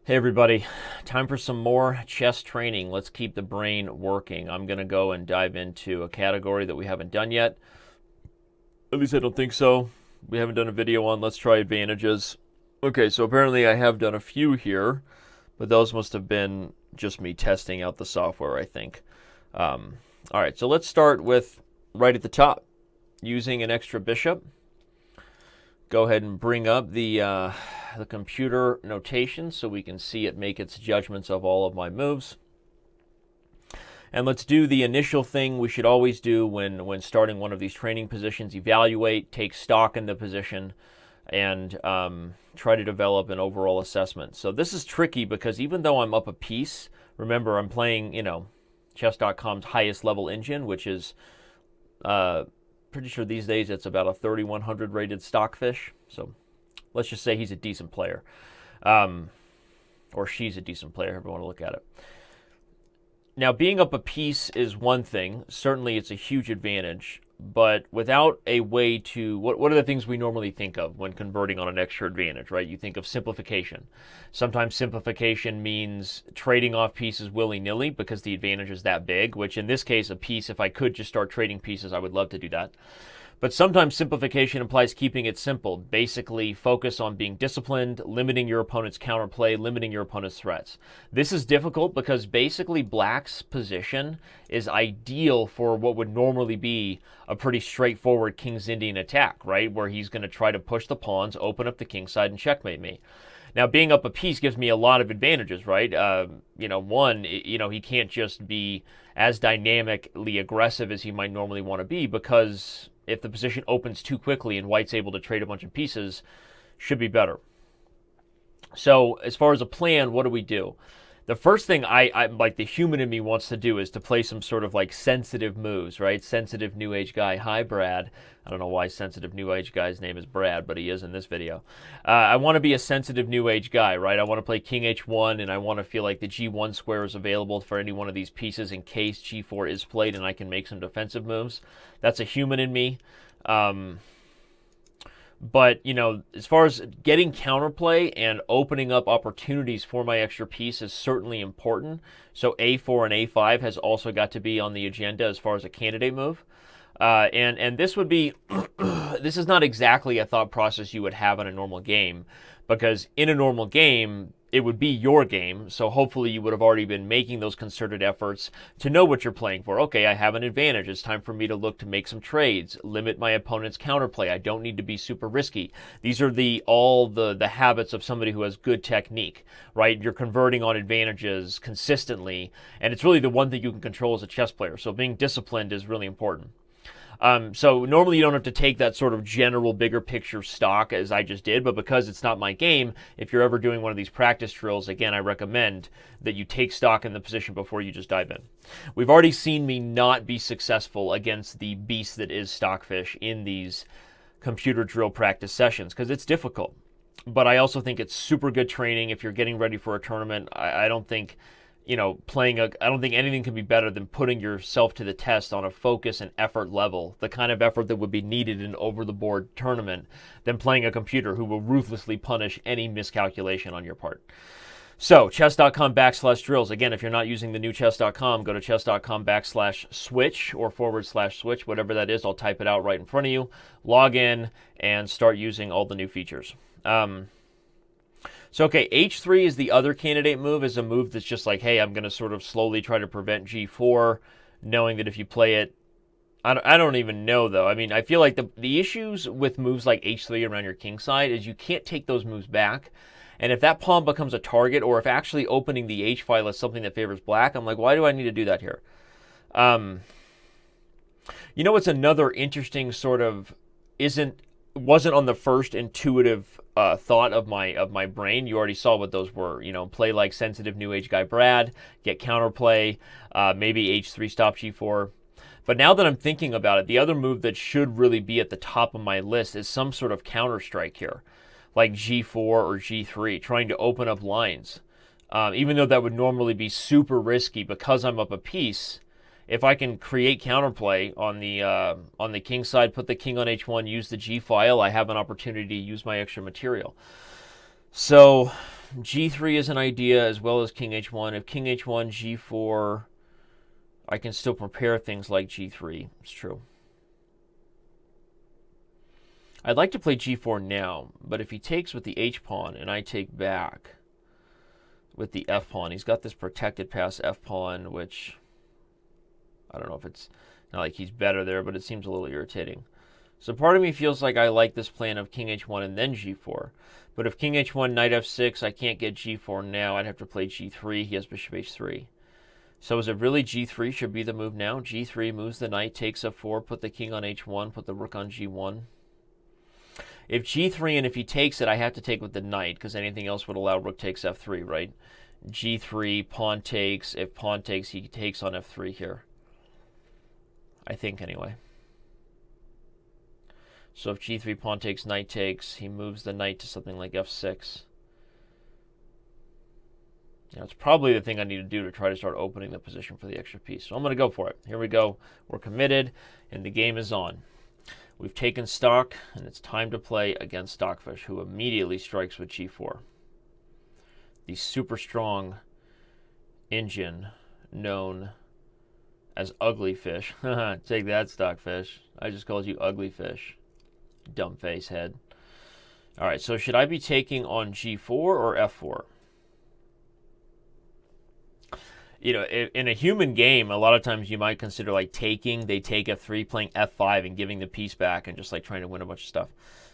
Hey everybody, time for some more chess training. Let's keep the brain working. I'm going to go and dive into a category that we haven't done yet. At least I don't think so. We haven't done a video on let's try advantages. Okay, so apparently I have done a few here, but those must have been just me testing out the software, I think. All right, so let's start with right at the top, using an extra bishop. Go ahead and bring up the computer notation so we can see it make its judgments of all of my moves. And let's do the initial thing we should always do when starting one of these training positions: evaluate, take stock in the position, and try to develop an overall assessment. So this is tricky because even though I'm up a piece, remember I'm playing, chess.com's highest level engine, which is pretty sure these days it's about a 3100 rated Stockfish. So let's just say he's a decent player. Or she's a decent player, however you want to look at it. Now, being up a piece is one thing. Certainly it's a huge advantage. But without a way to, what are the things we normally think of when converting on an extra advantage, right? You think of simplification. Sometimes simplification means trading off pieces willy-nilly because the advantage is that big, which in this case, a piece, if I could just start trading pieces, I would love to do that. But sometimes simplification implies keeping it simple. Basically, focus on being disciplined, limiting your opponent's counterplay, limiting your opponent's threats. This is difficult because basically Black's position is ideal for what would normally be a pretty straightforward King's Indian attack, right? Where he's going to try to push the pawns, open up the king side, and checkmate me. Now, being up a piece gives me a lot of advantages, right? One, he can't just be as dynamically aggressive as he might normally want to be, because if the position opens too quickly and White's able to trade a bunch of pieces, should be better. So as far as a plan, what do we do? The first thing I like, the human in me wants to do is to play some sort of like sensitive moves, right? Sensitive New Age guy. Hi, Brad. I don't know why sensitive New Age guy's name is Brad, but he is in this video. I want to be a sensitive New Age guy, right? I want to play King H1, and I want to feel like the G1 square is available for any one of these pieces in case G4 is played and I can make some defensive moves. That's a human in me. But, as far as getting counterplay and opening up opportunities for my extra piece is certainly important. So A4 and A5 has also got to be on the agenda as far as a candidate move. And this would be, this is not exactly a thought process you would have in a normal game, because in a normal game, it would be your game, so hopefully you would have already been making those concerted efforts to know what you're playing for. Okay, I have an advantage. It's time for me to look to make some trades, limit my opponent's counterplay. I don't need to be super risky. These are all the habits of somebody who has good technique, right? You're converting on advantages consistently, and it's really the one thing you can control as a chess player. So being disciplined is really important. So normally you don't have to take that sort of general bigger picture stock as I just did, but because it's not my game, if you're ever doing one of these practice drills, again, I recommend that you take stock in the position before you just dive in. We've already seen me not be successful against the beast that is Stockfish in these computer drill practice sessions because it's difficult. But I also think it's super good training if you're getting ready for a tournament. I don't think I don't think anything can be better than putting yourself to the test on a focus and effort level, the kind of effort that would be needed in an over-the-board tournament, than playing a computer who will ruthlessly punish any miscalculation on your part. So, chess.com/drills. Again, if you're not using the new chess.com, go to chess.com/switch or /switch, whatever that is. I'll type it out right in front of you. Log in and start using all the new features. So, okay, H3 is the other candidate move, is a move that's just like, hey, I'm going to sort of slowly try to prevent G4, knowing that if you play it, I don't even know, though. I mean, I feel like the issues with moves like H3 around your king side is you can't take those moves back. And if that pawn becomes a target, or if actually opening the H file is something that favors Black, I'm like, why do I need to do that here? What's another interesting sort of wasn't on the first intuitive thought of my brain. You already saw what those were. Play like sensitive New Age guy Brad, get counterplay, maybe H3 stop G4. But now that I'm thinking about it, the other move that should really be at the top of my list is some sort of counter strike here, like G4 or G3, trying to open up lines. Even though that would normally be super risky because I'm up a piece, if I can create counterplay on the king side, put the king on h1, use the g file, I have an opportunity to use my extra material. So G3 is an idea as well as King H1. If King H1, G4, I can still prepare things like G3. It's true. I'd like to play G4 now, but if he takes with the H pawn and I take back with the F pawn, he's got this protected pass F pawn, which I don't know if it's not like he's better there, but it seems a little irritating. So part of me feels like I like this plan of King H1 and then G4. But if King H1, Knight F6, I can't get G4 now. I'd have to play G3. He has Bishop H3. So is it really G3 should be the move now? G3 moves the knight, takes F4, put the king on H1, put the rook on G1. If G3 and if he takes it, I have to take with the knight because anything else would allow rook takes F3, right? G3, pawn takes. If pawn takes, he takes on F3 here. I think anyway. So if G3, pawn takes, knight takes, he moves the knight to something like F6. It's probably the thing I need to do to try to start opening the position for the extra piece. So I'm going to go for it. Here we go. We're committed, and the game is on. We've taken stock, and it's time to play against Stockfish, who immediately strikes with G4. The super strong engine known as Ugly Fish. Take that, Stockfish. I just called you Ugly Fish. Dumb face head. All right, so should I be taking on G4 or F4? In a human game, a lot of times you might consider like taking. They take F3, playing F5, and giving the piece back, and just like trying to win a bunch of stuff.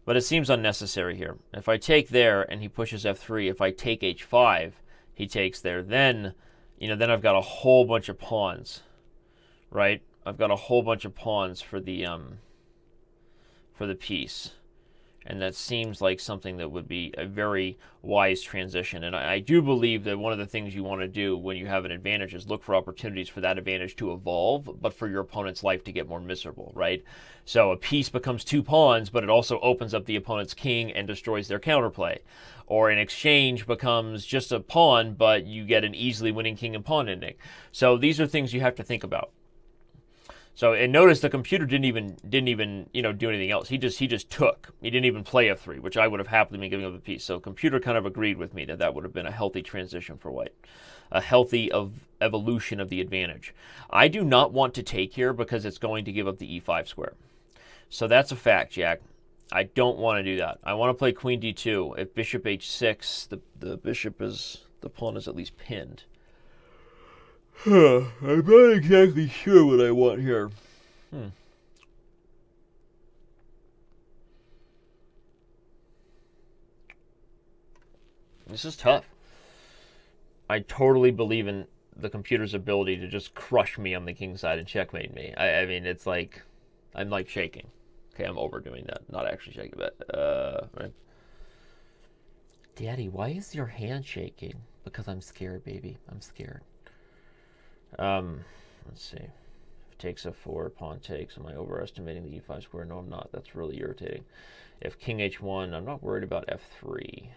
But it seems unnecessary here. If I take there and he pushes F3, if I take H5, he takes there. Then I've got a whole bunch of pawns, right? I've got a whole bunch of pawns for the piece. And that seems like something that would be a very wise transition. And I do believe that one of the things you want to do when you have an advantage is look for opportunities for that advantage to evolve, but for your opponent's life to get more miserable, right? So a piece becomes 2 pawns, but it also opens up the opponent's king and destroys their counterplay. Or an exchange becomes just a pawn, but you get an easily winning king and pawn ending. So these are things you have to think about. So, and notice the computer didn't even do anything else. He just took. He didn't even play F3, which I would have happily been giving up the piece. So, computer kind of agreed with me that would have been a healthy transition for white, a healthy evolution of the advantage. I do not want to take here because it's going to give up the E5 square. So that's a fact, Jack. I don't want to do that. I want to play Queen D2. If Bishop H6, the pawn is at least pinned. I'm not exactly sure what I want here. This is tough. I totally believe in the computer's ability to just crush me on the king side and checkmate me. I mean, it's like, I'm like shaking. Okay, I'm overdoing that. Not actually shaking, but, right. Daddy, why is your hand shaking? Because I'm scared, baby. I'm scared. Let's see. If takes F4, pawn takes. Am I overestimating the E5 square? No, I'm not. That's really irritating. If king H1, I'm not worried about F3.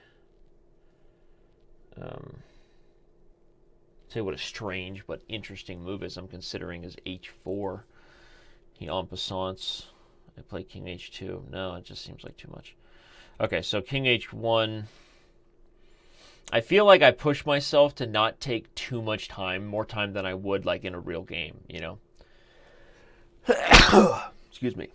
Say what a strange but interesting move is I'm considering is H4. He en passants. I play king H2. No, it just seems like too much. Okay, so king H1. I feel like I push myself to not take too much time, more time than I would like in a real game, Excuse me.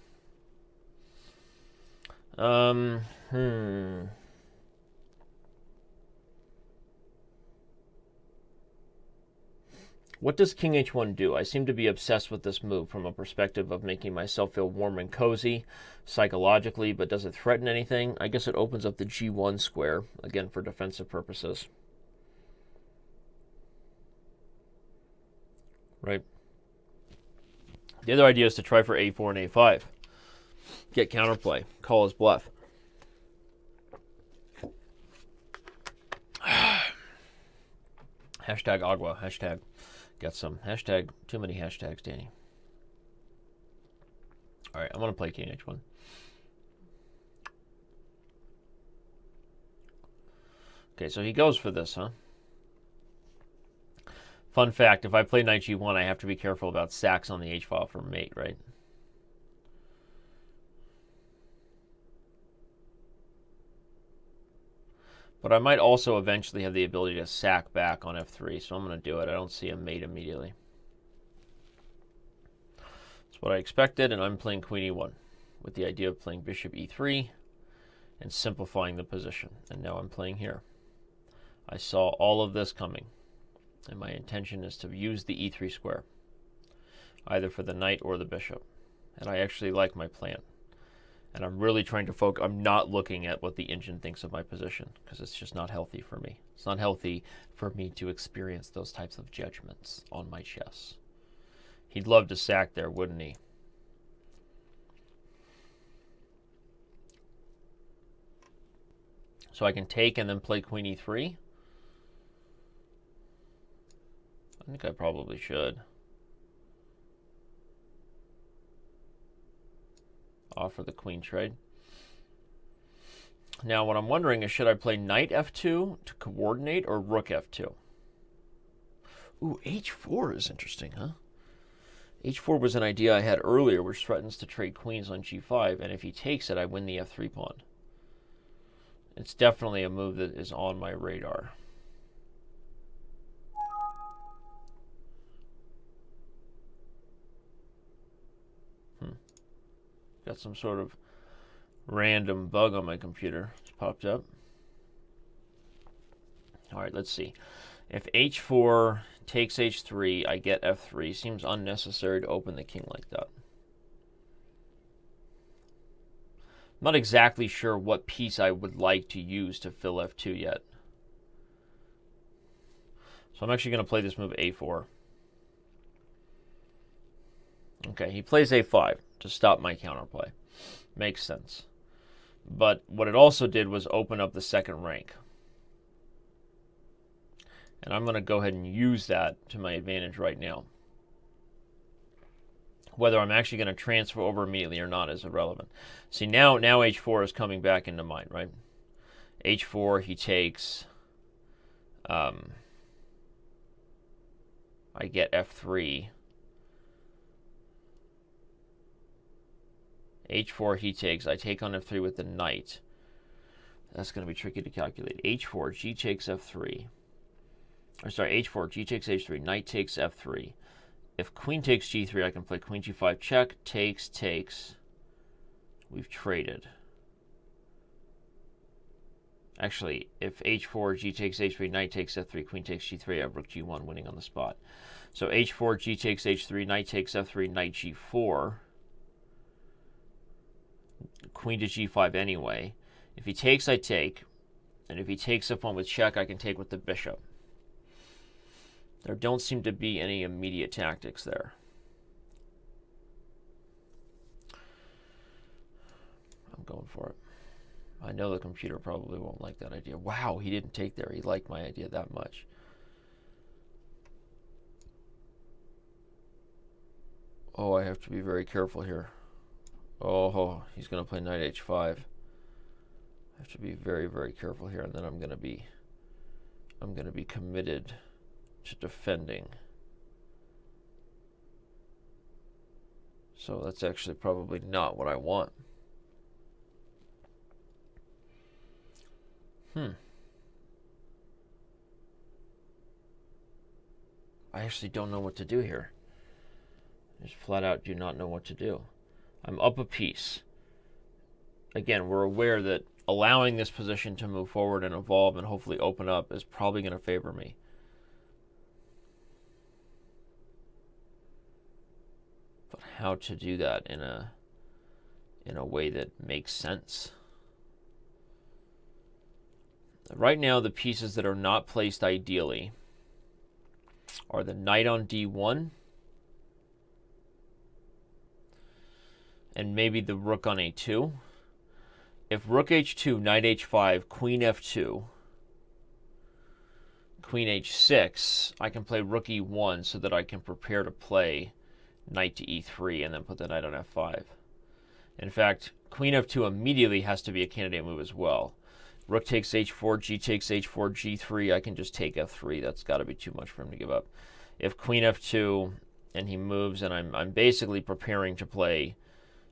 What does king H1 do? I seem to be obsessed with this move from a perspective of making myself feel warm and cozy psychologically, but does it threaten anything? I guess it opens up the G1 square, again, for defensive purposes. Right? The other idea is to try for A4 and A5. Get counterplay. Call his bluff. Hashtag agua. Hashtag got some. Hashtag too many hashtags, Danny. All right, I'm going to play king H1. Okay, so he goes for this, huh? Fun fact, if I play knight G1, I have to be careful about sacks on the H file for mate, right? But I might also eventually have the ability to sack back on f3, so I'm going to do it. I don't see a mate immediately. That's what I expected, and I'm playing queen e1 with the idea of playing bishop e3 and simplifying the position. And now I'm playing here. I saw all of this coming, and my intention is to use the e3 square, either for the knight or the bishop. And I actually like my plan. And I'm really trying to focus. I'm not looking at what the engine thinks of my position, because it's just not healthy for me. It's not healthy for me to experience those types of judgments on my chess. He'd love to sack there, wouldn't he? So I can take and then play queen e3. I think I probably should. Offer the queen trade. Now what I'm wondering is, should I play knight f2 to coordinate or rook f2? Ooh, h4 is interesting, huh? h4 was an idea I had earlier, which threatens to trade queens on g5, and if he takes it, I win the f3 pawn. It's definitely a move that is on my radar. Got some sort of random bug on my computer. It's popped up. All right, let's see. If h4 takes h3, I get f3. Seems unnecessary to open the king like that. I'm not exactly sure what piece I would like to use to fill f2 yet. So I'm actually going to play this move a4. Okay, he plays a5 to stop my counterplay. Makes sense. But what it also did was open up the second rank. And I'm going to go ahead and use that to my advantage right now. Whether I'm actually going to transfer over immediately or not is irrelevant. See, now h4 is coming back into mind, right? h4, he takes. I get f3. h4, he takes. I take on f3 with the knight. That's going to be tricky to calculate. h4, g takes f3. Or sorry, h4, g takes h3. Knight takes f3. If queen takes g3, I can play queen g5 check. Takes. We've traded. Actually, if h4, g takes h3, knight takes f3, queen takes g3, I have rook g1 winning on the spot. So h4, g takes h3, knight takes f3, knight g4. Queen to g5 anyway. If he takes, I take. And if he takes f1 with check, I can take with the bishop. There don't seem to be any immediate tactics there. I'm going for it. I know the computer probably won't like that idea. Wow, he didn't take there. He liked my idea that much. Oh, I have to be very careful here. Oh, he's going to play knight h5. I have to be very, very careful here, and then I'm going to be committed to defending. So that's actually probably not what I want. I actually don't know what to do here. I just flat out do not know what to do. I'm up a piece. Again, we're aware that allowing this position to move forward and evolve and hopefully open up is probably going to favor me. But how to do that in a way that makes sense? Right now, the pieces that are not placed ideally are the knight on d1 and maybe the rook on a2. If rook h2, knight h5, queen f2, queen h6, I can play rook e1 so that I can prepare to play knight to e3 and then put the knight on f5. In fact, queen f2 immediately has to be a candidate move as well. Rook takes h4, g takes h4, g3, I can just take f3. That's got to be too much for him to give up. If queen f2 and he moves, and I'm basically preparing to play,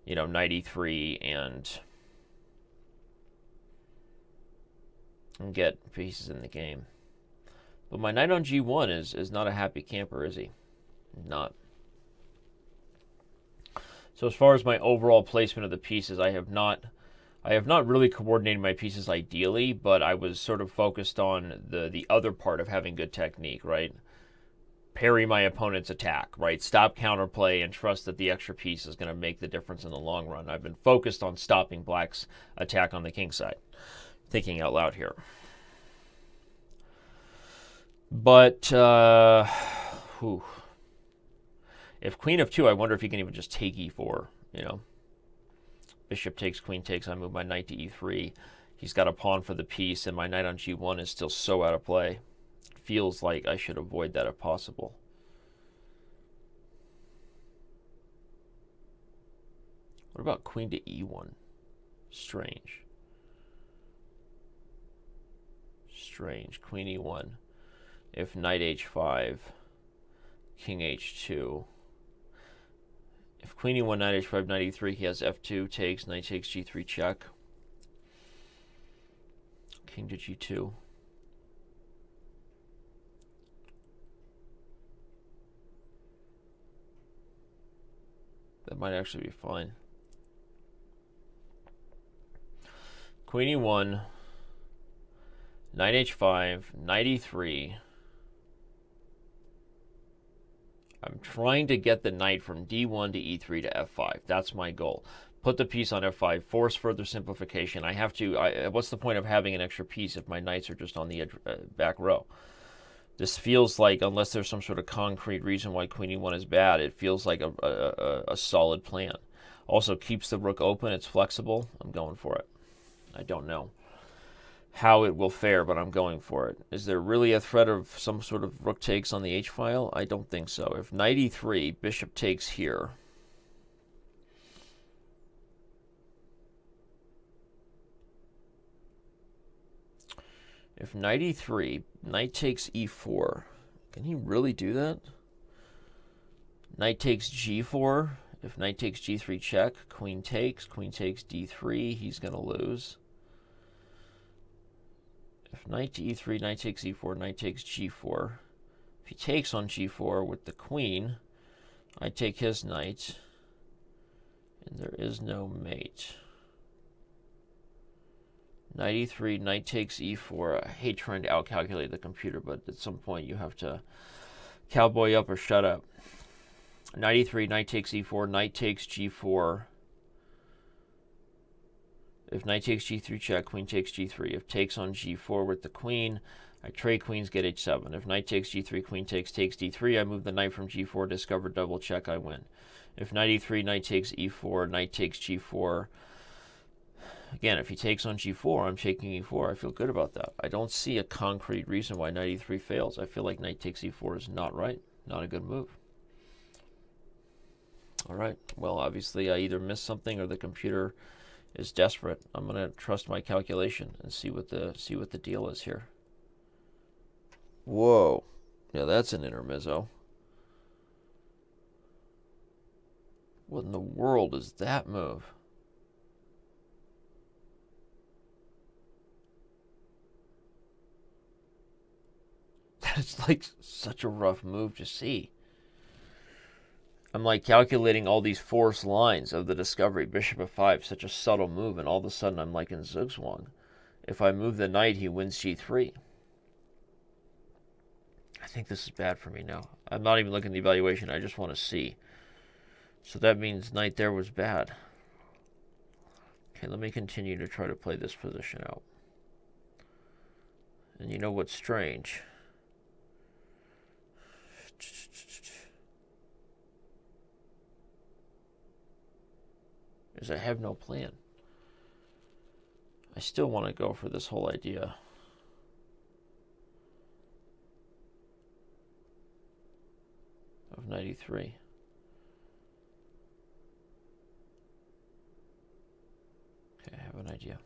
knight e3 and and get pieces in the game. But my knight on g1 is not a happy camper, is he? Not. So as far as my overall placement of the pieces, I have not really coordinated my pieces ideally, but I was sort of focused on the other part of having good technique, right? Parry my opponent's attack, right? Stop counterplay and trust that the extra piece is going to make the difference in the long run. I've been focused on stopping black's attack on the king side. Thinking out loud here. But, if queen of 2, I wonder if he can even just take e4, you know. Bishop takes, queen takes, I move my knight to e3. He's got a pawn for the piece, and my knight on g1 is still so out of play. It feels like I should avoid that if possible. What about queen to e1? Strange. Strange. Queen e1. If knight h5, king h2. If queen e1, knight h5, knight e3, he has f2, takes, knight takes g3 check. King to g2. That might actually be fine. Queen e1, knight h5, knight e3. I'm trying to get the knight from d1 to e3 to f5. That's my goal. Put the piece on f5, force further simplification. I have to. What's the point of having an extra piece if my knights are just on the back row? This feels like, unless there's some sort of concrete reason why queen e1 is bad, it feels like a solid plan. Also keeps the rook open. It's flexible. I'm going for it. I don't know how it will fare, but I'm going for it. Is there really a threat of some sort of rook takes on the h-file? I don't think so. If knight e3, bishop takes here. If knight e3, knight takes e4. Can he really do that? Knight takes g4. If knight takes g3 check, queen takes d3, he's going to lose. If knight to e3, knight takes e4, knight takes g4. If he takes on g4 with the queen, I take his knight, and there is no mate. Knight e3, knight takes e4. I hate trying to outcalculate the computer, but at some point you have to cowboy up or shut up. Knight e3, knight takes e4, knight takes g4. If knight takes g3 check, queen takes g3. If takes on g4 with the queen, I trade queens, get h7. If knight takes g3, queen takes d3, I move the knight from g4, discover double check, I win. If knight e3, knight takes e4, knight takes g4. Again, if he takes on g4, I'm taking e4. I feel good about that. I don't see a concrete reason why knight e3 fails. I feel like knight takes e4 is not right. Not a good move. All right. Well, obviously, I either missed something or the computer is desperate. I'm going to trust my calculation and see what the deal is here. Whoa. Yeah, that's an intermezzo. What in the world is that move? That's like such a rough move to see. I'm like calculating all these forced lines of the discovery. Bishop f5, such a subtle move, and all of a sudden I'm like in zugzwang. If I move the knight, he wins g3. I think this is bad for me now. I'm not even looking at the evaluation. I just want to see. So that means knight there was bad. Okay, let me continue to try to play this position out. And you know what's strange? Is I have no plan. I still want to go for this whole idea. Of knight e3. Okay, I have an idea.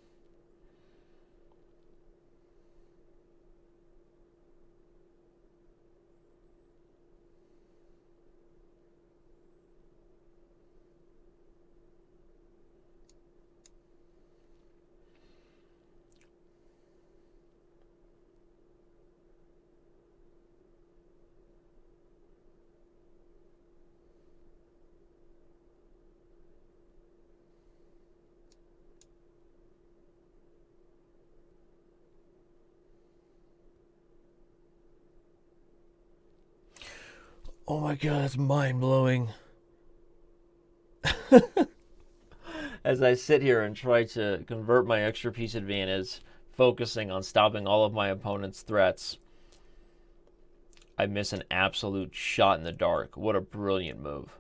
Oh my god, that's mind-blowing. As I sit here and try to convert my extra piece advantage, focusing on stopping all of my opponent's threats, I miss an absolute shot in the dark. What a brilliant move.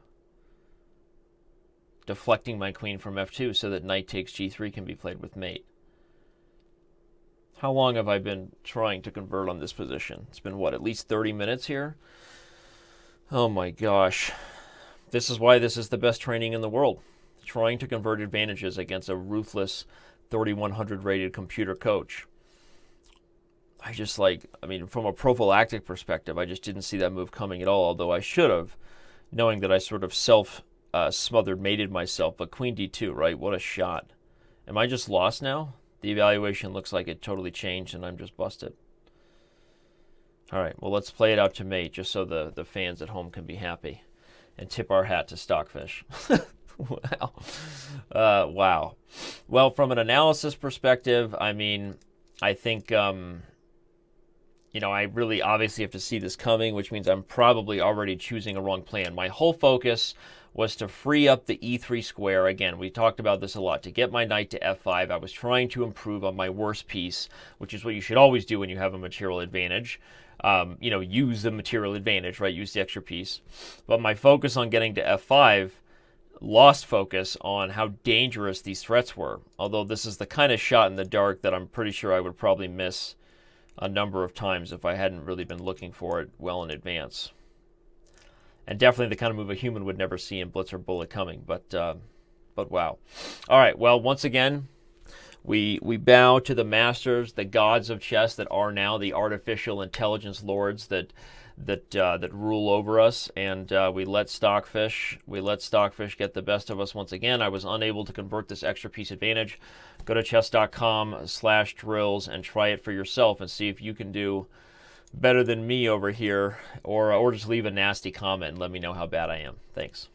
Deflecting my queen from f2 so that knight takes g3 can be played with mate. How long have I been trying to convert on this position? It's been, what, at least 30 minutes here? Oh my gosh. This is why this is the best training in the world. Trying to convert advantages against a ruthless 3100 rated computer coach. From a prophylactic perspective, I just didn't see that move coming at all, although I should have, knowing that I sort of smothered mated myself. But queen d2, right? What a shot. Am I just lost now? The evaluation looks like it totally changed and I'm just busted. All right, well, let's play it out to mate just so the fans at home can be happy and tip our hat to Stockfish. Wow. Wow. Well, from an analysis perspective, I think, I really obviously have to see this coming, which means I'm probably already choosing a wrong plan. My whole focus was to free up the e3 square. Again, we talked about this a lot. To get my knight to f5, I was trying to improve on my worst piece, which is what you should always do when you have a material advantage. Use the material advantage, right? Use the extra piece. But my focus on getting to f5 lost focus on how dangerous these threats were. Although this is the kind of shot in the dark that I'm pretty sure I would probably miss a number of times if I hadn't really been looking for it well in advance. And definitely the kind of move a human would never see in Blitz or Bullet coming. But wow. All right, well, once again, we bow to the masters, the gods of chess that are now the artificial intelligence lords that rule over us, and we let Stockfish get the best of us once again. I was unable to convert this extra piece advantage. Go to chess.com/drills and try it for yourself and see if you can do better than me over here, or just leave a nasty comment and let me know how bad I am. Thanks.